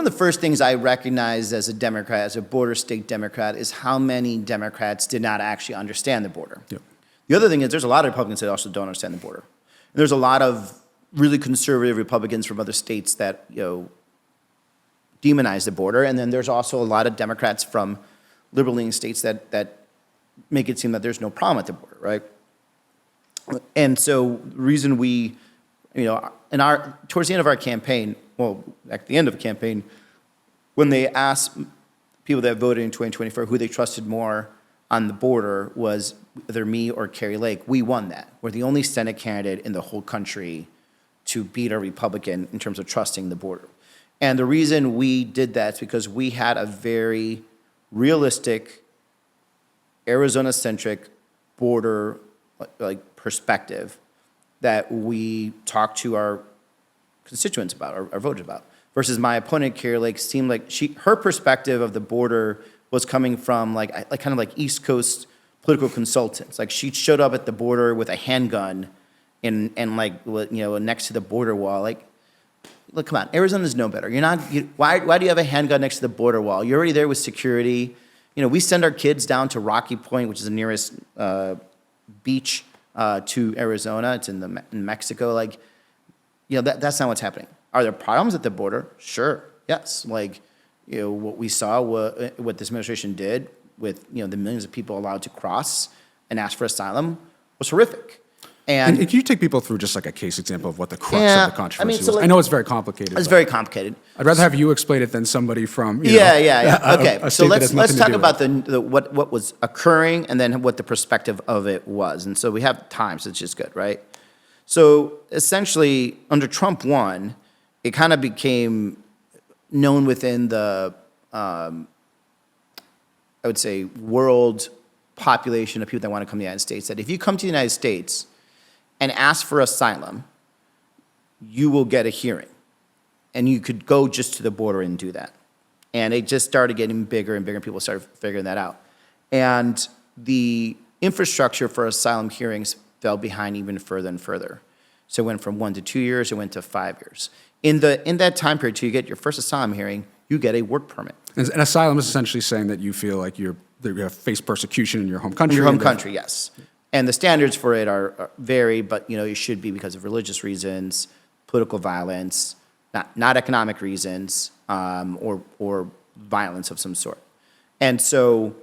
of the first things I recognized as a Democrat, as a border state Democrat, is how many Democrats did not actually understand the border. Yep. The other thing is there's a lot of Republicans that also don't understand the border. And there's a lot of really conservative Republicans from other states that, demonize the border. And then there's also a lot of Democrats from liberal-leaning states that make it seem that there's no problem at the border, right? And so the reason we, towards the end of our campaign, well, at the end of the campaign, when they asked people that voted in 2024 who they trusted more on the border was either me or Kari Lake, we won that. We're the only Senate candidate in the whole country to beat a Republican in terms of trusting the border. And the reason we did that is because we had a very realistic, Arizona-centric border perspective that we talked to our constituents about, our voters about, versus my opponent, Kari Lake, seemed like her perspective of the border was coming from kind of like East Coast political consultants. Like she showed up at the border with a handgun and next to the border wall. Look, come on, Arizona's no better. Why do you have a handgun next to the border wall? You're already there with security. We send our kids down to Rocky Point, which is the nearest beach to Arizona. It's in Mexico. That's not what's happening. Are there problems at the border? Sure, yes. What we saw, what this administration did with the millions of people allowed to cross and ask for asylum was horrific. And can you take people through just like a case example of what the crux of the controversy was? I know it's very complicated. It's very complicated. I'd rather have you explain it than somebody from Okay, so let's talk about what was occurring and then what the perspective of it was. And so we have time, so it's just good, right? So essentially, under Trump 1, it kind of became known within the, I would say, world population of people that want to come to the United States, that if you come to the United States and ask for asylum, you will get a hearing. And you could go just to the border and do that. And it just started getting bigger and bigger, and people started figuring that out. And the infrastructure for asylum hearings fell behind even further and further. So it went from 1 to 2 years, it went to 5 years. In that time period, till you get your first asylum hearing, you get a work permit. And asylum is essentially saying that you feel like you have faced persecution in your home country. In your home country, yes. And the standards for it are vary, but it should be because of religious reasons, political violence, not economic reasons, or violence of some sort. And so,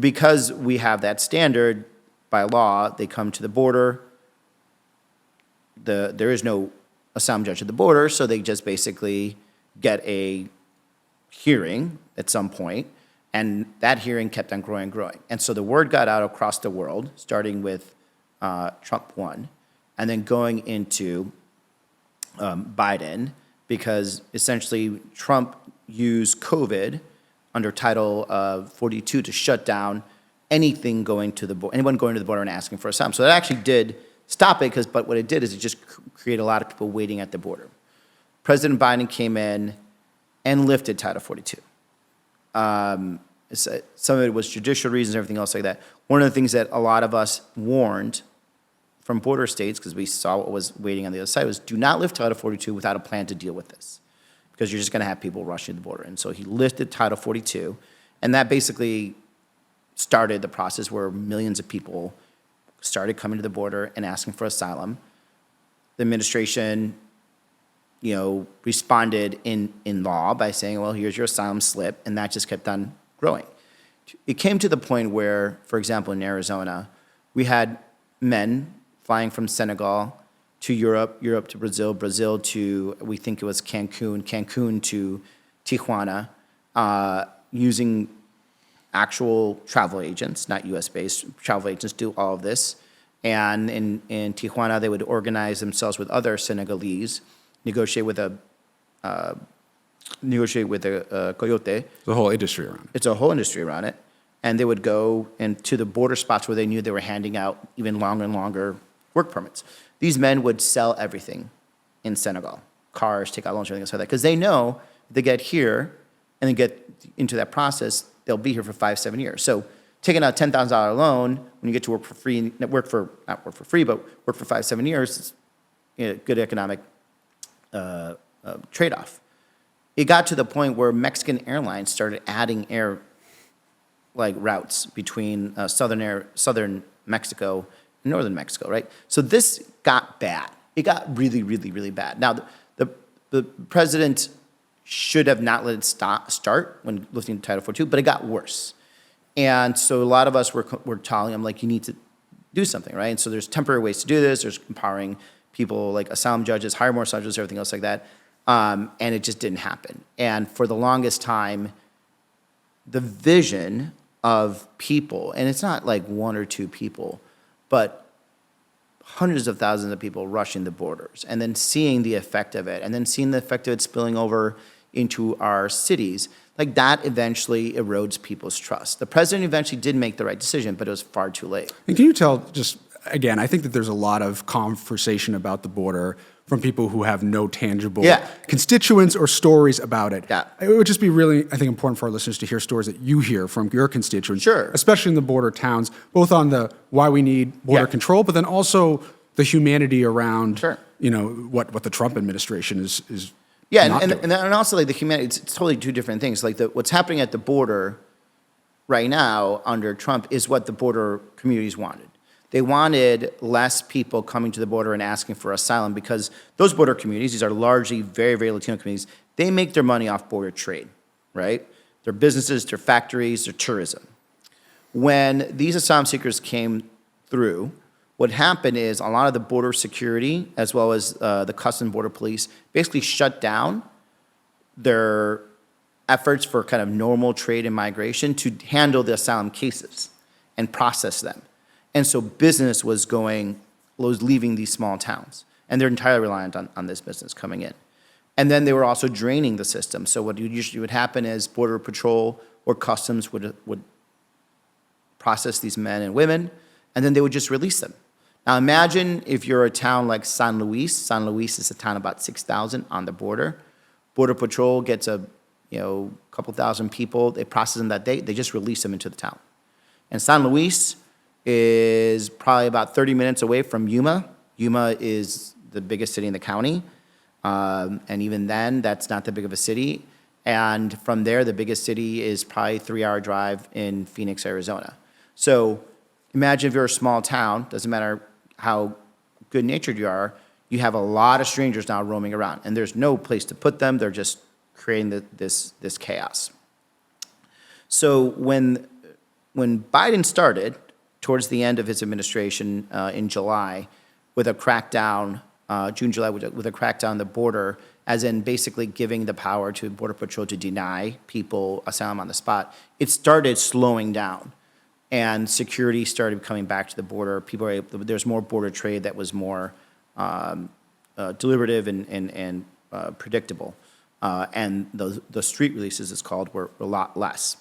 because we have that standard by law, they come to the border. There is no asylum judge at the border, so they just basically get a hearing at some point. And that hearing kept on growing and growing. And so the word got out across the world, starting with Trump 1, and then going into Biden, because essentially Trump used COVID under Title 42 to shut down anyone going to the border and asking for asylum. So that actually did stop it, but what it did is it just created a lot of people waiting at the border. President Biden came in and lifted Title 42. Some of it was judicial reasons, everything else like that. One of the things that a lot of us warned from border states, because we saw what was waiting on the other side, was do not lift Title 42 without a plan to deal with this, because you're just going to have people rushing the border. And so he lifted Title 42, and that basically started the process where millions of people started coming to the border and asking for asylum. The administration responded in law by saying, well, here's your asylum slip, and that just kept on growing. It came to the point where, for example, in Arizona, we had men flying from Senegal to Europe, Europe to Brazil, Brazil to, we think it was Cancun, Cancun to Tijuana, using actual travel agents, not US-based travel agents, do all of this. And in Tijuana, they would organize themselves with other Senegalese, negotiate with a coyote. The whole industry around it. It's a whole industry around it. And they would go to the border spots where they knew they were handing out even longer and longer work permits. These men would sell everything in Senegal, cars, take out loans, everything else like that, because they know if they get here and then get into that process, they'll be here for 5-7 years. So taking out a $10,000 loan when you get to work for free, not work for free, but work for 5-7 years, it's a good economic trade-off. it got to the point where Mexican Airlines started adding routes between southern Mexico and northern Mexico, right? So this got bad. It got really, really, really bad. Now, the president should have not let it start when lifting Title 42, but it got worse. And so a lot of us were telling him, like, you need to do something, right? And so there's temporary ways to do this. There's empowering people like asylum judges, hire more judges, everything else like that. And it just didn't happen. And for the longest time, the vision of people, and it's not like one or two people, but hundreds of thousands of people rushing the borders, and then seeing the effect of it, and then seeing the effect of it spilling over into our cities, like that eventually erodes people's trust. The president eventually did make the right decision, but it was far too late. And can you tell, just again, I think that there's a lot of conversation about the border from people who have no tangible constituents or stories about it. Yeah. It would just be really, I think, important for our listeners to hear stories that you hear from your constituents, Sure, especially in the border towns, both on the why we need border control, but then also the humanity around, what the Trump administration is and also like the humanity. It's totally two different things. Like what's happening at the border right now under Trump is what the border communities wanted. They wanted less people coming to the border and asking for asylum because those border communities, these are largely very, very Latino communities, they make their money off border trade, right? Their businesses, their factories, their tourism. When these asylum seekers came through, what happened is a lot of the border security, as well as the Customs Border Police, basically shut down their efforts for kind of normal trade and migration to handle the asylum cases and process them. And so business was leaving these small towns, and they're entirely reliant on this business coming in. And then they were also draining the system. So what usually would happen is Border Patrol or Customs would process these men and women, and then they would just release them. Now imagine if you're a town like San Luis. San Luis is a town about 6,000 on the border. Border Patrol gets a couple thousand people. They process them that day. They just release them into the town. And San Luis is probably about 30 minutes away from Yuma. Yuma is the biggest city in the county. And even then, that's not that big of a city. And from there, the biggest city is probably a 3-hour drive in Phoenix, Arizona. So imagine if you're a small town, doesn't matter how good-natured you are, you have a lot of strangers now roaming around. And there's no place to put them. They're just creating this chaos. So when Biden started, towards the end of his administration in July, with a crackdown, June, July, with a crackdown on the border, as in basically giving the power to Border Patrol to deny people asylum on the spot, it started slowing down. And security started coming back to the border. There's more border trade that was more deliberative and predictable. And the street releases, it's called, were a lot less.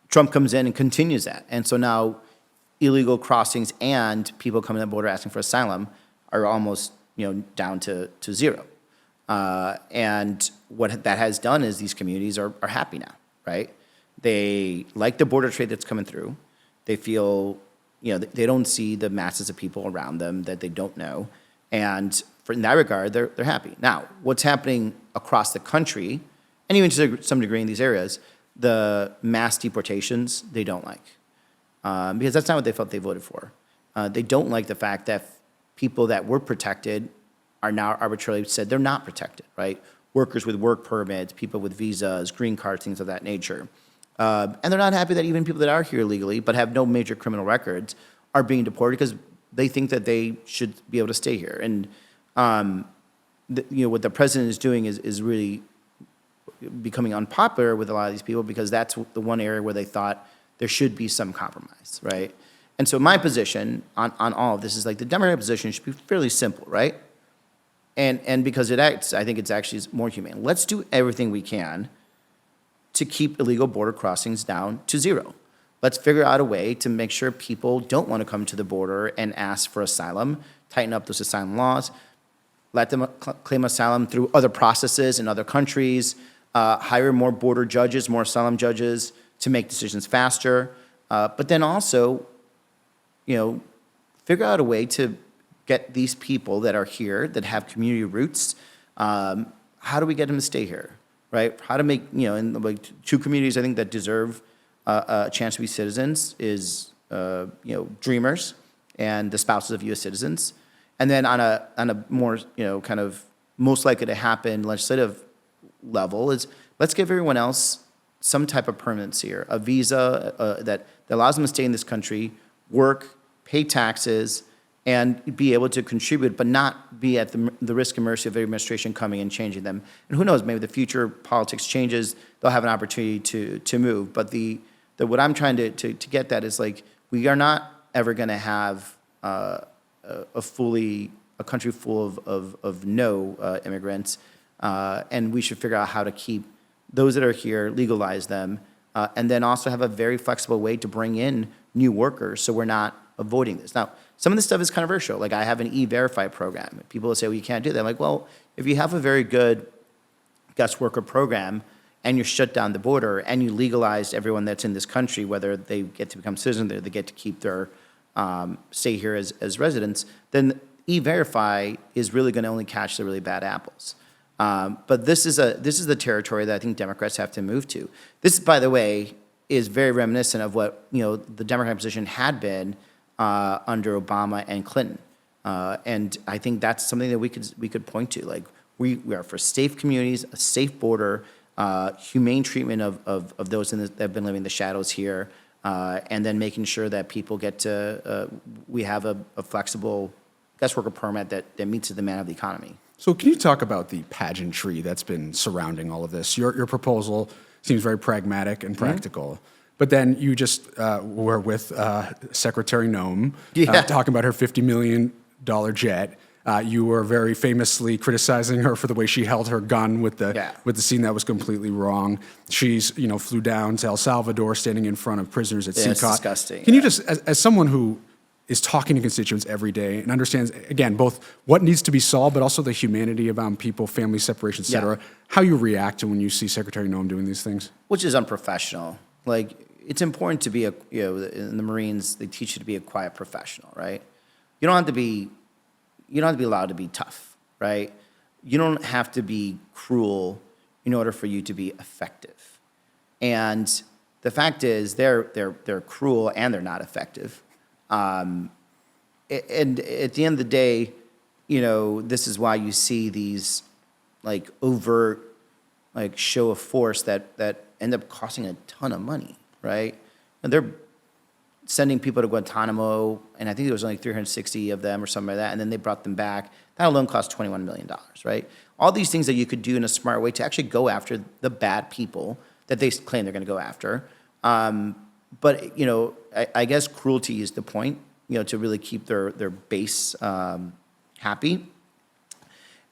Trump comes in and continues that. And so now illegal crossings and people coming to the border asking for asylum are almost down to zero. And what that has done is these communities are happy now, right? They like the border trade that's coming through. They feel, they don't see the masses of people around them that they don't know. And in that regard, they're happy. Now, what's happening across the country, and even to some degree in these areas, the mass deportations, they don't like. Because that's not what they felt they voted for. They don't like the fact that people that were protected are now arbitrarily said they're not protected, right? Workers with work permits, people with visas, green cards, things of that nature. And they're not happy that even people that are here legally but have no major criminal records are being deported because they think that they should be able to stay here. And what the president is doing is really becoming unpopular with a lot of these people because that's the one area where they thought there should be some compromise, right? And so my position on all of this is like the Democratic position should be fairly simple, right? And because I think it's actually more humane. Let's do everything we can to keep illegal border crossings down to zero. Let's figure out a way to make sure people don't want to come to the border and ask for asylum, tighten up those asylum laws, let them claim asylum through other processes in other countries, hire more border judges, more asylum judges to make decisions faster, but then also, figure out a way to get these people that are here, that have community roots, how do we get them to stay here, right? How to make, and like two communities I think that deserve a chance to be citizens is, dreamers and the spouses of U.S. citizens. And then on a more, kind of most likely to happen legislative level is let's give everyone else some type of permanency here, a visa that allows them to stay in this country, work, pay taxes, and be able to contribute, but not be at the risk and mercy of the administration coming and changing them. And who knows, maybe the future politics changes, they'll have an opportunity to move. But what I'm trying to get at is like, we are not ever gonna have a country full of no immigrants, and we should figure out how to keep those that are here, legalize them, and then also have a very flexible way to bring in new workers so we're not avoiding this. Now, some of this stuff is controversial. Like I have an E-Verify program. People will say, well, you can't do that. I'm like, well, if you have a very good guest worker program and you shut down the border and you legalize everyone that's in this country, whether they get to become citizens or they get to keep their stay here as residents, then E-Verify is really going to only catch the really bad apples. But this is the territory that I think Democrats have to move to. This, by the way, is very reminiscent of what the Democratic position had been under Obama and Clinton, and I think that's something that we could point to. Like we are for safe communities, a safe border, humane treatment of those that have been living in the shadows here, and then making sure that people get to we have a flexible guest worker permit that meets the demand of the economy. So can you talk about the pageantry that's been surrounding all of this? Your proposal seems very pragmatic and practical. But then you just were with Secretary Noem, talking about her $50 million jet. You were very famously criticizing her for the way she held her gun with the scene that was completely wrong. She's flew down to El Salvador, standing in front of prisoners at CCOT. It's disgusting. Can you just, as someone who is talking to constituents every day and understands, again, both what needs to be solved, but also the humanity about people, family separation, et cetera, how you react to when you see Secretary Noem doing these things? Which is unprofessional. Like, it's important to be in the Marines, they teach you to be a quiet professional, right? You don't have to be allowed to be tough, right? You don't have to be cruel in order for you to be effective. And the fact is, they're cruel and they're not effective. And at the end of the day, this is why you see these like overt like show of force that end up costing a ton of money, right? And they're sending people to Guantanamo, and I think there was only 360 of them or something like that, and then they brought them back. That alone cost $21 million, right? All these things that you could do in a smart way to actually go after the bad people that they claim they're going to go after. But, I guess cruelty is the point, to really keep their base happy.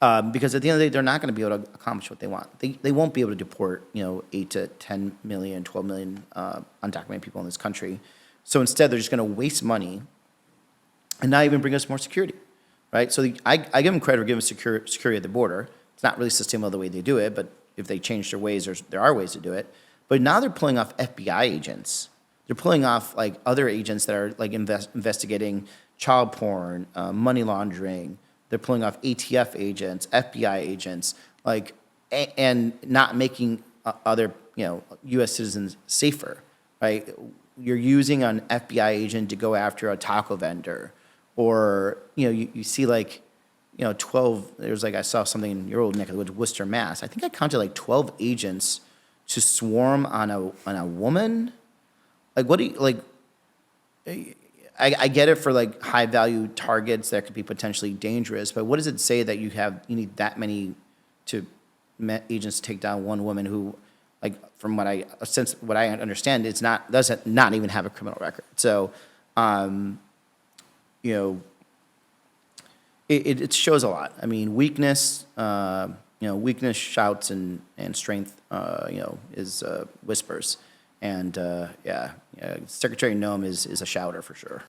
Because at the end of the day, they're not going to be able to accomplish what they want. They won't be able to deport, 8 to 10 million, 12 million undocumented people in this country. So instead, they're just going to waste money and not even bring us more security, right? So I give them credit for giving security at the border. It's not really sustainable the way they do it, but if they change their ways, there are ways to do it. But now they're pulling off FBI agents. They're pulling off like other agents that are like investigating child porn, money laundering. They're pulling off ATF agents, FBI agents, and not making other U.S. citizens safer, right? You're using an FBI agent to go after a taco vendor, or you see 12. There's I saw something in your old neck of the woods, Worcester, Mass. I think I counted 12 agents to swarm on a woman. What do you I get it for high value targets that could be potentially dangerous, but what does it say that you need that many agents to take down one woman who, from what I understand, doesn't not even have a criminal record. So, it shows a lot. I mean, weakness, weakness shouts and strength, is whispers. And Secretary Noem is a shouter for sure.